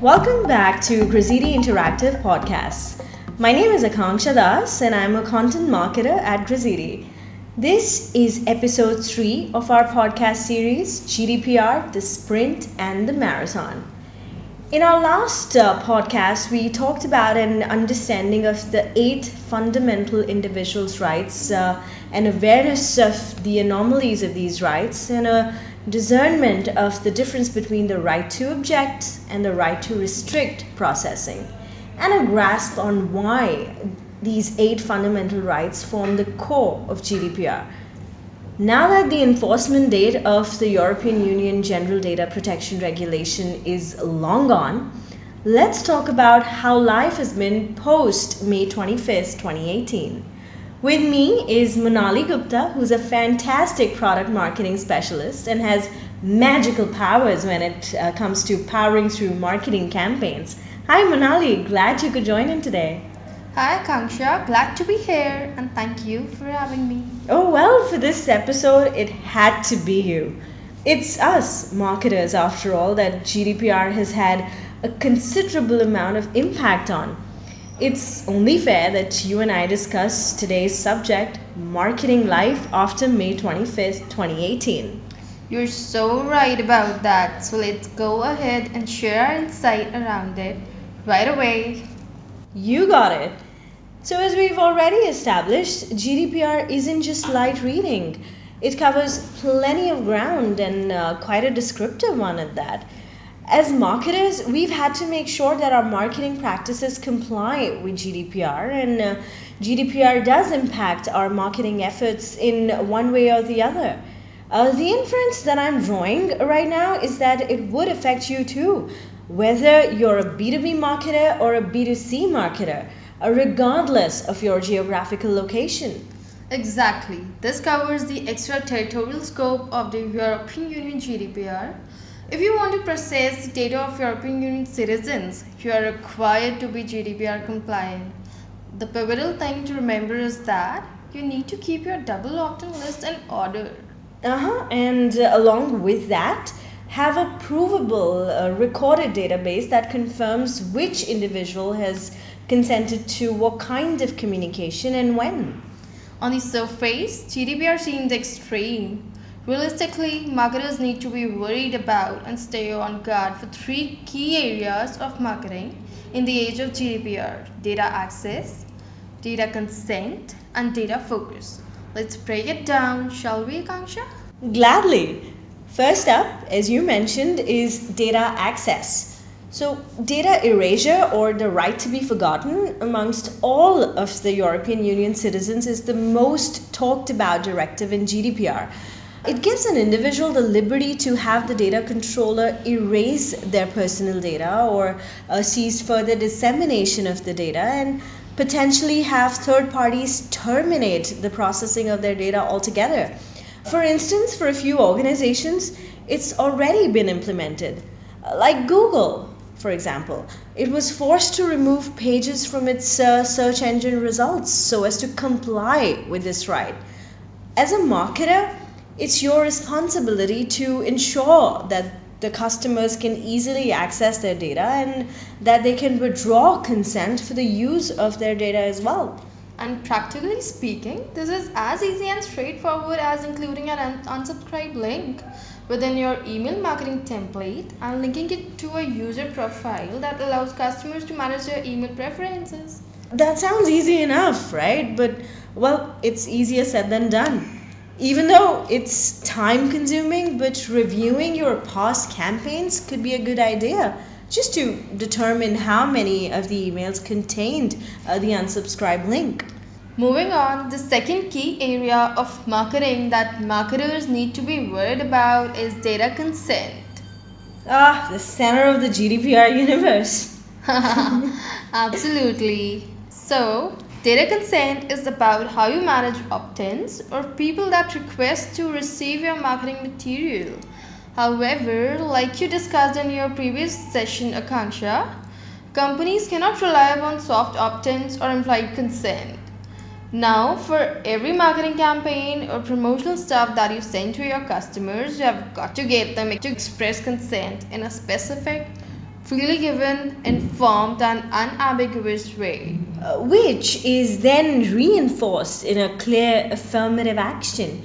Welcome back to Grizidi Interactive Podcasts. My name is Akanksha Das and I'm a content marketer at Grizidi. This is episode 3 of our podcast series GDPR, the Sprint and the Marathon. In our last podcast, we talked about an understanding of the 8 fundamental individuals' rights, and awareness of the anomalies of these rights, and a discernment of the difference between the right to object and the right to restrict processing, and a grasp on why these 8 fundamental rights form the core of GDPR. Now that the enforcement date of the European Union General Data Protection Regulation is long gone, let's talk about how life has been post May 25th, 2018. With me is Monali Gupta, who's a fantastic product marketing specialist and has magical powers when it comes to powering through marketing campaigns. Hi Monali, glad you could join in today. Hi Akanksha, glad to be here and thank you for having me. Oh, well, for this episode, it had to be you. It's us, marketers, after all, that GDPR has had a considerable amount of impact on. It's only fair that you and I discuss today's subject, marketing life after May 25th, 2018. You're so right about that, so let's go ahead and share our insight around it right away. You got it. So, as we've already established, GDPR isn't just light reading. It covers plenty of ground and quite a descriptive one at that. As marketers, we've had to make sure that our marketing practices comply with GDPR, and GDPR does impact our marketing efforts in one way or the other. The inference that I'm drawing right now is that it would affect you too, whether you're a B2B marketer or a B2C marketer, regardless of your geographical location. Exactly. This covers the extraterritorial scope of the European Union GDPR. If you want to process the data of European Union citizens, you are required to be GDPR compliant. The pivotal thing to remember is that you need to keep your double opt-in list in order. And along with that, have a provable recorded database that confirms which individual has consented to what kind of communication and when. On the surface, GDPR seems extreme. Realistically, marketers need to be worried about and stay on guard for 3 key areas of marketing in the age of GDPR: data access, data consent, and data focus. Let's break it down, shall we, Akanksha? Gladly. First up, as you mentioned, is data access. So, data erasure, or the right to be forgotten, amongst all of the European Union citizens is the most talked about directive in GDPR. It gives an individual the liberty to have the data controller erase their personal data or cease further dissemination of the data, and potentially have third parties terminate the processing of their data altogether. For instance, for a few organizations, it's already been implemented. Like Google, for example. It was forced to remove pages from its search engine results so as to comply with this right. As a marketer, it's your responsibility to ensure that the customers can easily access their data and that they can withdraw consent for the use of their data as well. And practically speaking, this is as easy and straightforward as including an unsubscribe link within your email marketing template and linking it to a user profile that allows customers to manage their email preferences. That sounds easy enough, right? But, well, it's easier said than done. Even though it's time consuming, but reviewing your past campaigns could be a good idea just to determine how many of the emails contained the unsubscribe link. Moving on, the second key area of marketing that marketers need to be worried about is data consent. Ah, the center of the GDPR universe. Absolutely. So, data consent is about how you manage opt-ins or people that request to receive your marketing material. However, like you discussed in your previous session, Akanksha, companies cannot rely upon soft opt-ins or implied consent. Now, for every marketing campaign or promotional stuff that you send to your customers, you have got to get them to express consent in a specific freely given, informed, and unambiguous way. Which is then reinforced in a clear affirmative action.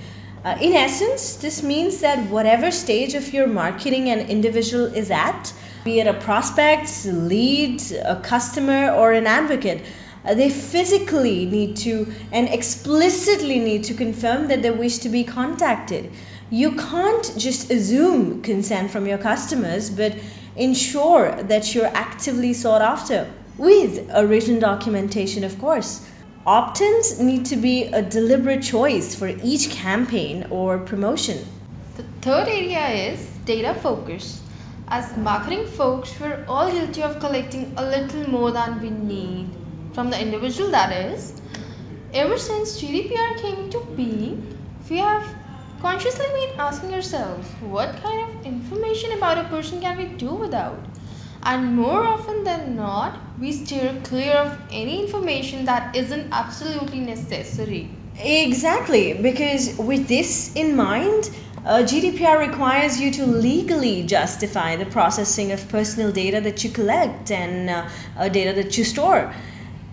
In essence, this means that whatever stage of your marketing an individual is at, be it a prospect, lead, a customer, or an advocate, they physically need to and explicitly need to confirm that they wish to be contacted. You can't just assume consent from your customers, but ensure that you're actively sought after, with a written documentation, of course. Opt ins need to be a deliberate choice for each campaign or promotion. The third area is data focus. As marketing folks, we're all guilty of collecting a little more than we need from the individual, that is. Ever since GDPR came into being, we have consciously been asking ourselves what kind of information about a person can we do without? And more often than not, we steer clear of any information that isn't absolutely necessary. Exactly, because with this in mind, GDPR requires you to legally justify the processing of personal data that you collect and data that you store.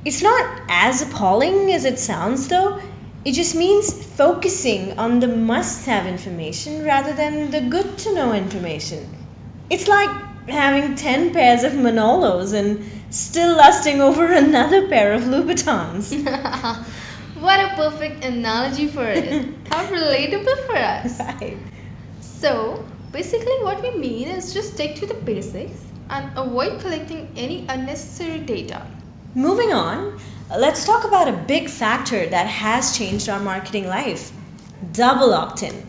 It's not as appalling as it sounds, though. It just means focusing on the must have information rather than the good to know information. It's like having 10 pairs of Manolos and still lusting over another pair of Louboutins. What a perfect analogy for it. How relatable for us. Right. So, basically, what we mean is just stick to the basics and avoid collecting any unnecessary data. Moving on, let's talk about a big factor that has changed our marketing life: double opt in.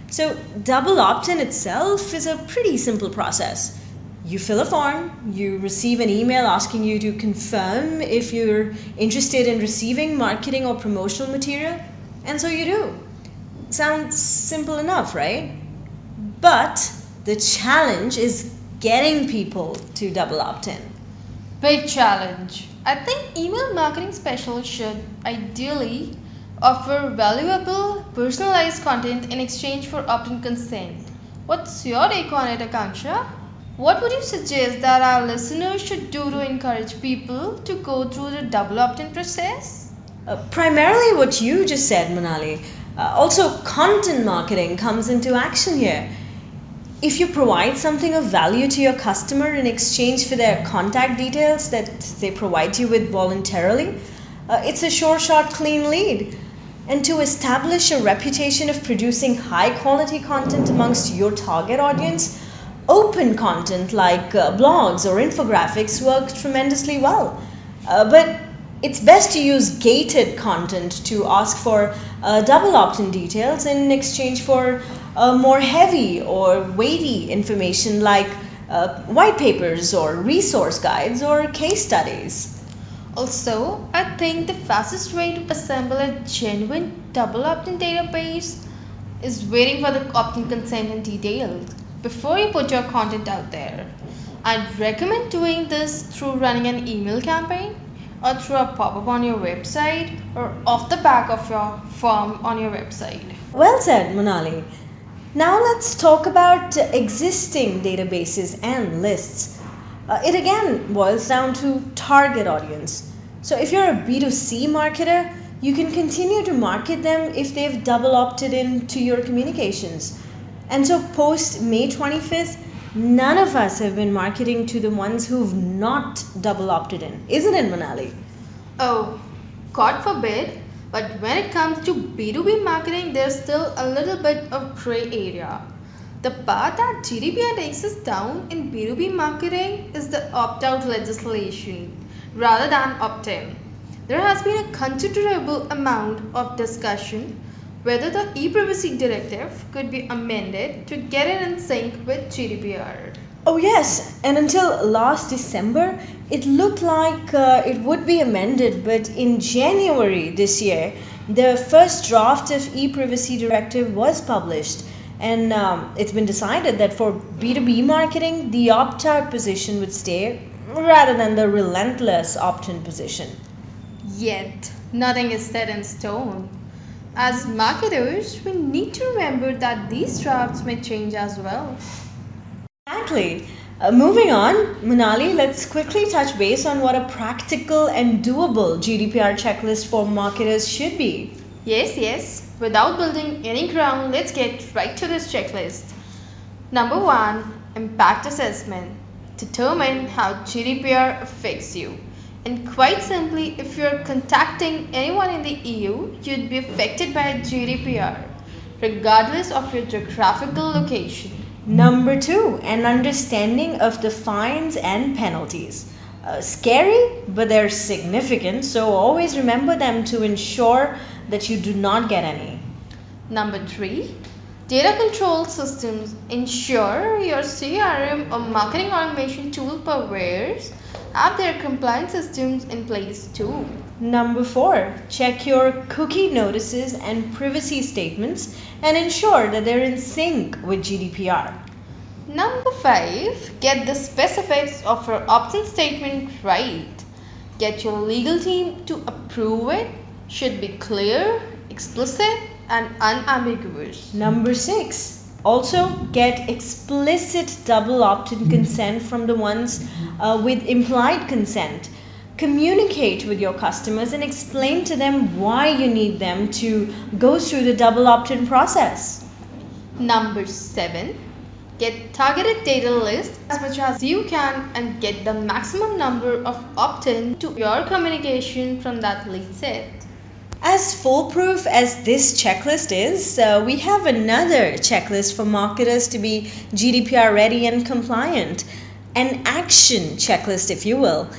So, double opt in itself is a pretty simple process. You fill a form, you receive an email asking you to confirm if you're interested in receiving marketing or promotional material, and so you do. Sounds simple enough, right? But the challenge is getting people to double opt in. Big challenge. I think email marketing specialists should ideally offer valuable, personalized content in exchange for opt in consent. What's your take on it, Akanksha? What would you suggest that our listeners should do to encourage people to go through the double opt in process? Primarily what you just said, Manali. Also, content marketing comes into action here. If you provide something of value to your customer in exchange for their contact details that they provide you with voluntarily, it's a sure shot clean lead. And to establish a reputation of producing high quality content amongst your target audience, open content like blogs or infographics work tremendously well. But it's best to use gated content to ask for double opt in details in exchange for more heavy or weighty information like white papers or resource guides or case studies. Also, I think the fastest way to assemble a genuine double opt in database is waiting for the opt in consent and details before you put your content out there. I'd recommend doing this through running an email campaign or through a pop up on your website or off the back of your form on your website. Well said, Monali. Now let's talk about existing databases and lists. It again boils down to target audience. So if you're a B2C marketer, you can continue to market them if they've double opted into your communications. And so post May 25th, none of us have been marketing to the ones who've not double opted in, isn't it, Manali? Oh, God forbid, but when it comes to B2B marketing, there's still a little bit of gray area. The part that GDPR takes us down in B2B marketing is the opt out legislation rather than opt in. There has been a considerable amount of discussion whether the e-privacy directive could be amended to get it in sync with GDPR. Oh, yes, and until last December, it looked like it would be amended, but in January this year, the first draft of e-privacy directive was published, and it's been decided that for B2B marketing, the opt-out position would stay rather than the relentless opt-in position. Yet, nothing is set in stone. As marketers, we need to remember that these drafts may change as well. Exactly. Moving on, Manali, let's quickly touch base on what a practical and doable GDPR checklist for marketers should be. Yes. Without building any ground, let's get right to this checklist. Number 1, impact assessment. Determine how GDPR affects you. And quite simply, if you're contacting anyone in the EU, you'd be affected by GDPR, regardless of your geographical location. Number 2, an understanding of the fines and penalties. Scary, but they're significant, so always remember them to ensure that you do not get any. Number 3, data control systems. Ensure your CRM or marketing automation tool providers have their compliance systems in place too. Number 4, check your cookie notices and privacy statements and ensure that they're in sync with GDPR. Number 5, get the specifics of your opt-in statement right. Get your legal team to approve it. Should be clear, explicit, and unambiguous. Number 6, also get explicit double opt-in consent from the ones with implied consent. Communicate with your customers and explain to them why you need them to go through the double opt-in process. Number 7, get targeted data lists as much as you can and get the maximum number of opt-in to your communication from that list set. As foolproof as this checklist is, we have another checklist for marketers to be GDPR ready and compliant. An action checklist, if you will.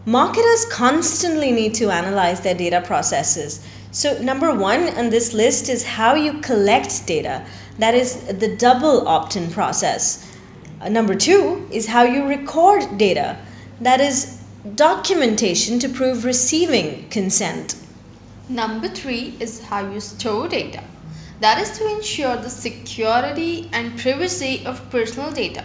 Marketers constantly need to analyze their data processes. So, number 1 on this list is how you collect data. That is the double opt in process. Number 2 is how you record data. That is documentation to prove receiving consent. Number 3 is how you store data. That is to ensure the security and privacy of personal data.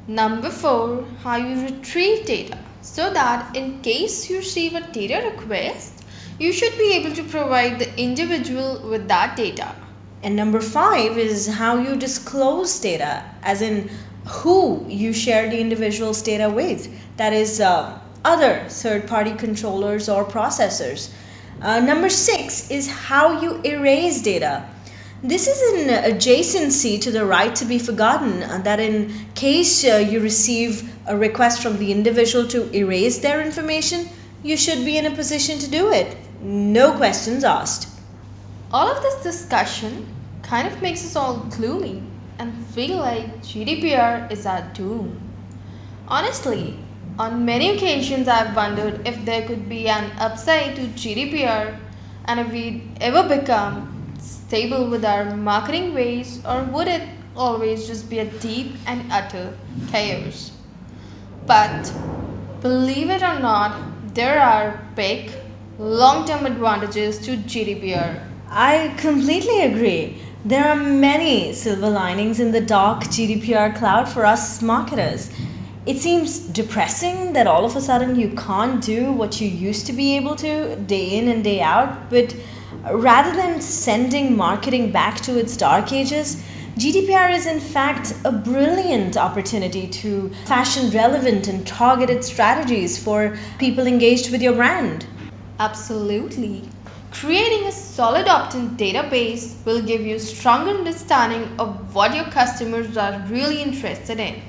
Number 4, how you retrieve data so that in case you receive a data request, you should be able to provide the individual with that data. And number 5 is how you disclose data, as in who you share the individual's data with. That is other third-party controllers or processors. Number 6 is how you erase data. This is an adjacency to the right to be forgotten, that in case you receive a request from the individual to erase their information, you should be in a position to do it. No questions asked. All of this discussion kind of makes us all gloomy and feel like GDPR is our doom. Honestly, on many occasions I've wondered if there could be an upside to GDPR and if we'd ever become stable with our marketing ways, or would it always just be a deep and utter chaos? But believe it or not, there are big long-term advantages to GDPR. I completely agree. There are many silver linings in the dark GDPR cloud for us marketers. It seems depressing that all of a sudden you can't do what you used to be able to day in and day out, but rather than sending marketing back to its dark ages, GDPR is in fact a brilliant opportunity to fashion relevant and targeted strategies for people engaged with your brand. Absolutely. Creating a solid opt-in database will give you stronger understanding of what your customers are really interested in.